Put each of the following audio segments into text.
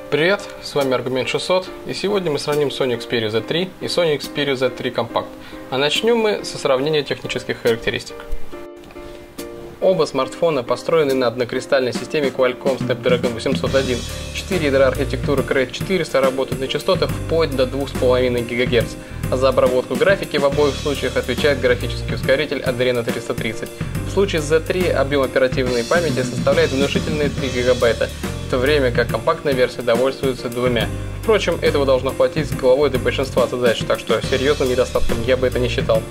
Привет, с вами Аргумент 600, и сегодня мы сравним Sony Xperia Z3 и Sony Xperia Z3 Compact. А начнем мы со сравнения технических характеристик. Оба смартфона построены на однокристальной системе Qualcomm Snapdragon 801. 4 ядра архитектуры Krait 400 работают на частотах вплоть до 2,5 ГГц, а за обработку графики в обоих случаях отвечает графический ускоритель Adreno 330. В случае с Z3 объем оперативной памяти составляет внушительные 3 ГБ, в то время как компактная версия довольствуется 2. Впрочем, этого должно хватить с головой для большинства задач, так что серьезным недостатком я бы это не считал.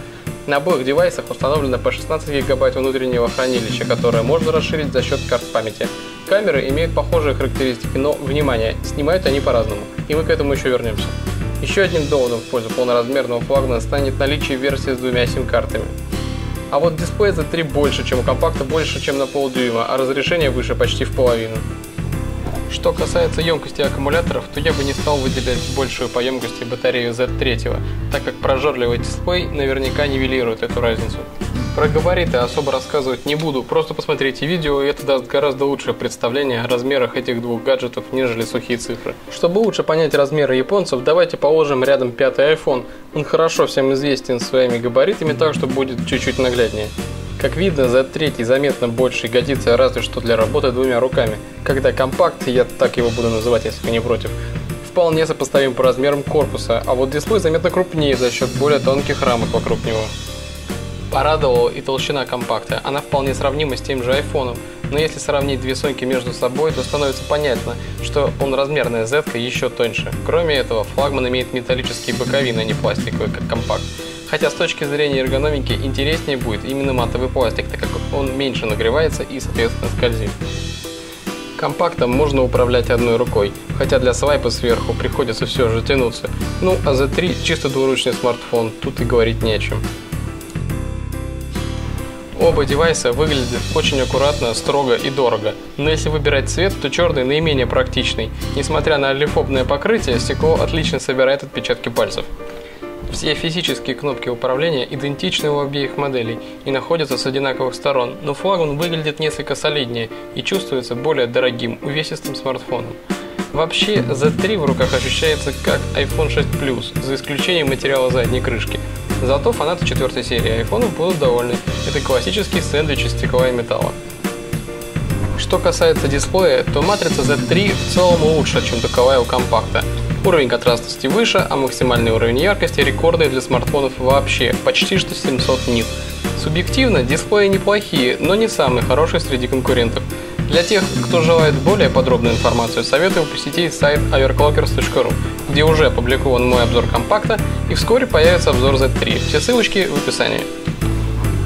На обоих девайсах установлено по 16 ГБ внутреннего хранилища, которое можно расширить за счет карт памяти. Камеры имеют похожие характеристики, но, внимание, снимают они по-разному, и мы к этому еще вернемся. Еще одним доводом в пользу полноразмерного флагмана станет наличие версии с 2 сим-картами. А вот дисплей Z3 больше, чем у компакта, больше, чем на полдюйма, а разрешение выше почти в половину. Что касается емкости аккумуляторов, то я бы не стал выделять большую по емкости батарею Z3, так как прожорливый дисплей наверняка нивелирует эту разницу. Про габариты особо рассказывать не буду, просто посмотрите видео, и это даст гораздо лучшее представление о размерах этих двух гаджетов, нежели сухие цифры. Чтобы лучше понять размеры японцев, давайте положим рядом 5-й iPhone. Он хорошо всем известен своими габаритами, так что будет чуть-чуть нагляднее. Как видно, Z3 заметно больше и годится разве что для работы 2 руками, когда компакт, я так его буду называть, если вы не против, вполне сопоставим по размерам корпуса, а вот дисплей заметно крупнее за счет более тонких рамок вокруг него. Порадовала и толщина компакта, она вполне сравнима с тем же iPhone, но если сравнить две Соньки между собой, то становится понятно, что полноразмерная Z-ка еще тоньше. Кроме этого, флагман имеет металлические боковины, а не пластиковые, как компакт. Хотя с точки зрения эргономики интереснее будет именно матовый пластик, так как он меньше нагревается и соответственно скользит. Компактом можно управлять одной рукой, хотя для свайпа сверху приходится все же тянуться. Ну а Z3 чисто двуручный смартфон, тут и говорить не о чем. Оба девайса выглядят очень аккуратно, строго и дорого, но если выбирать цвет, то черный наименее практичный. Несмотря на олифобное покрытие, стекло отлично собирает отпечатки пальцев. Все физические кнопки управления идентичны у обеих моделей и находятся с одинаковых сторон, но флагман выглядит несколько солиднее и чувствуется более дорогим, увесистым смартфоном. Вообще, Z3 в руках ощущается как iPhone 6 Plus, за исключением материала задней крышки. Зато фанаты 4-й серии iPhone будут довольны. Это классический сэндвич из стекла и металла. Что касается дисплея, то матрица Z3 в целом лучше, чем таковая у компакта. Уровень контрастности выше, а максимальный уровень яркости рекордный для смартфонов вообще, почти что 700 нит. Субъективно, дисплеи неплохие, но не самые хорошие среди конкурентов. Для тех, кто желает более подробную информацию, советую посетить сайт overclockers.ru, где уже опубликован мой обзор компакта, и вскоре появится обзор Z3. Все ссылочки в описании.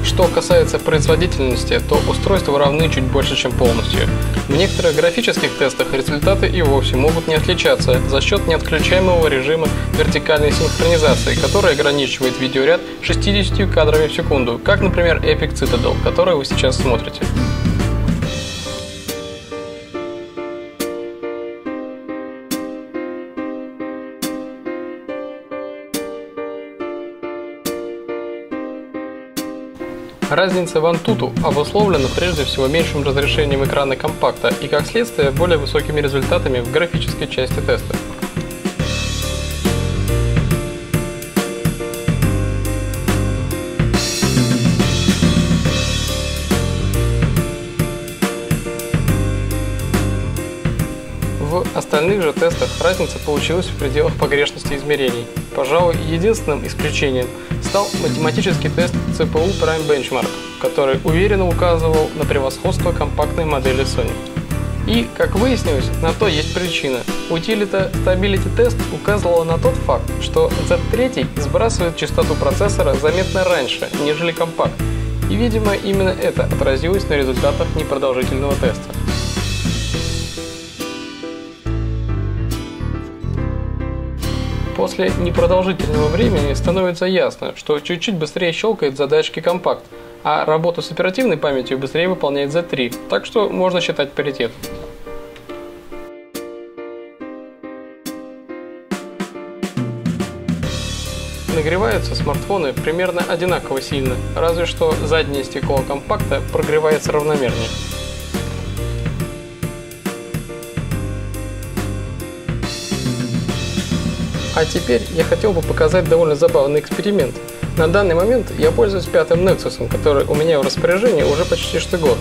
Что касается производительности, то устройства равны чуть больше, чем полностью. В некоторых графических тестах результаты и вовсе могут не отличаться за счет неотключаемого режима вертикальной синхронизации, который ограничивает видеоряд 60 кадрами в секунду, как, например, Epic Citadel, который вы сейчас смотрите. Разница в Antutu обусловлена прежде всего меньшим разрешением экрана компакта и, как следствие, более высокими результатами в графической части теста. В остальных же тестах разница получилась в пределах погрешности измерений. Пожалуй, единственным исключением стал математический тест CPU Prime Benchmark, который уверенно указывал на превосходство компактной модели Sony. И, как выяснилось, на то есть причина. Утилита Stability Test указывала на тот факт, что Z3 сбрасывает частоту процессора заметно раньше, нежели компакт, и, видимо, именно это отразилось на результатах непродолжительного теста. После непродолжительного времени становится ясно, что чуть-чуть быстрее щелкает задачки компакт, а работу с оперативной памятью быстрее выполняет Z3, так что можно считать паритет. Нагреваются смартфоны примерно одинаково сильно, разве что заднее стекло компакта прогревается равномернее. А теперь я хотел бы показать довольно забавный эксперимент. На данный момент я пользуюсь 5-м Nexus, который у меня в распоряжении уже почти что год.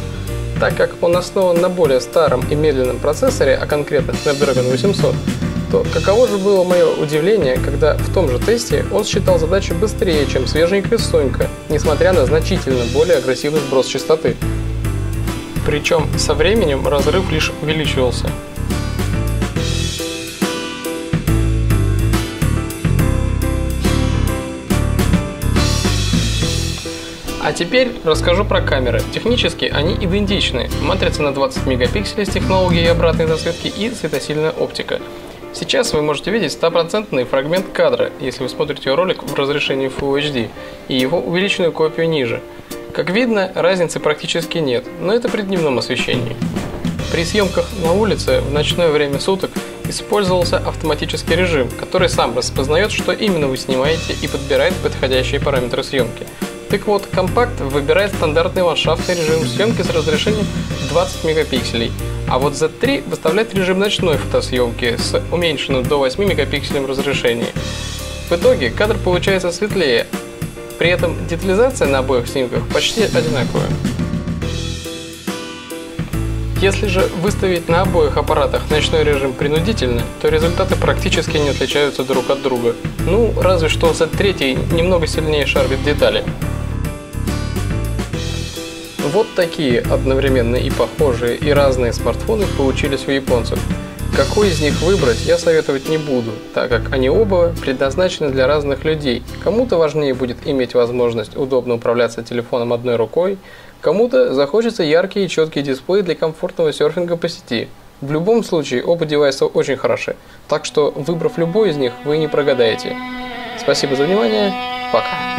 Так как он основан на более старом и медленном процессоре, а конкретно Snapdragon 800, то каково же было мое удивление, когда в том же тесте он считал задачу быстрее, чем свеженькая Сонька, несмотря на значительно более агрессивный сброс частоты. Причем со временем разрыв лишь увеличивался. А теперь расскажу про камеры. Технически они идентичны. Матрица на 20 мегапикселей с технологией обратной засветки и светосильная оптика. Сейчас вы можете видеть 100% фрагмент кадра, если вы смотрите ролик в разрешении Full HD, и его увеличенную копию ниже. Как видно, разницы практически нет, но это при дневном освещении. При съемках на улице в ночное время суток использовался автоматический режим, который сам распознает, что именно вы снимаете, и подбирает подходящие параметры съемки. Так вот, компакт выбирает стандартный ландшафтный режим съемки с разрешением 20 мегапикселей, а вот Z3 выставляет режим ночной фотосъемки с уменьшенным до 8 мегапикселем разрешением. В итоге кадр получается светлее, при этом детализация на обоих снимках почти одинаковая. Если же выставить на обоих аппаратах ночной режим принудительно, то результаты практически не отличаются друг от друга. Ну, разве что Z3 немного сильнее шарпит детали. Вот такие одновременно и похожие, и разные смартфоны получились у японцев. Какой из них выбрать, я советовать не буду, так как они оба предназначены для разных людей. Кому-то важнее будет иметь возможность удобно управляться телефоном одной рукой, кому-то захочется яркий и четкий дисплей для комфортного серфинга по сети. В любом случае, оба девайса очень хороши, так что, выбрав любой из них, вы не прогадаете. Спасибо за внимание, пока!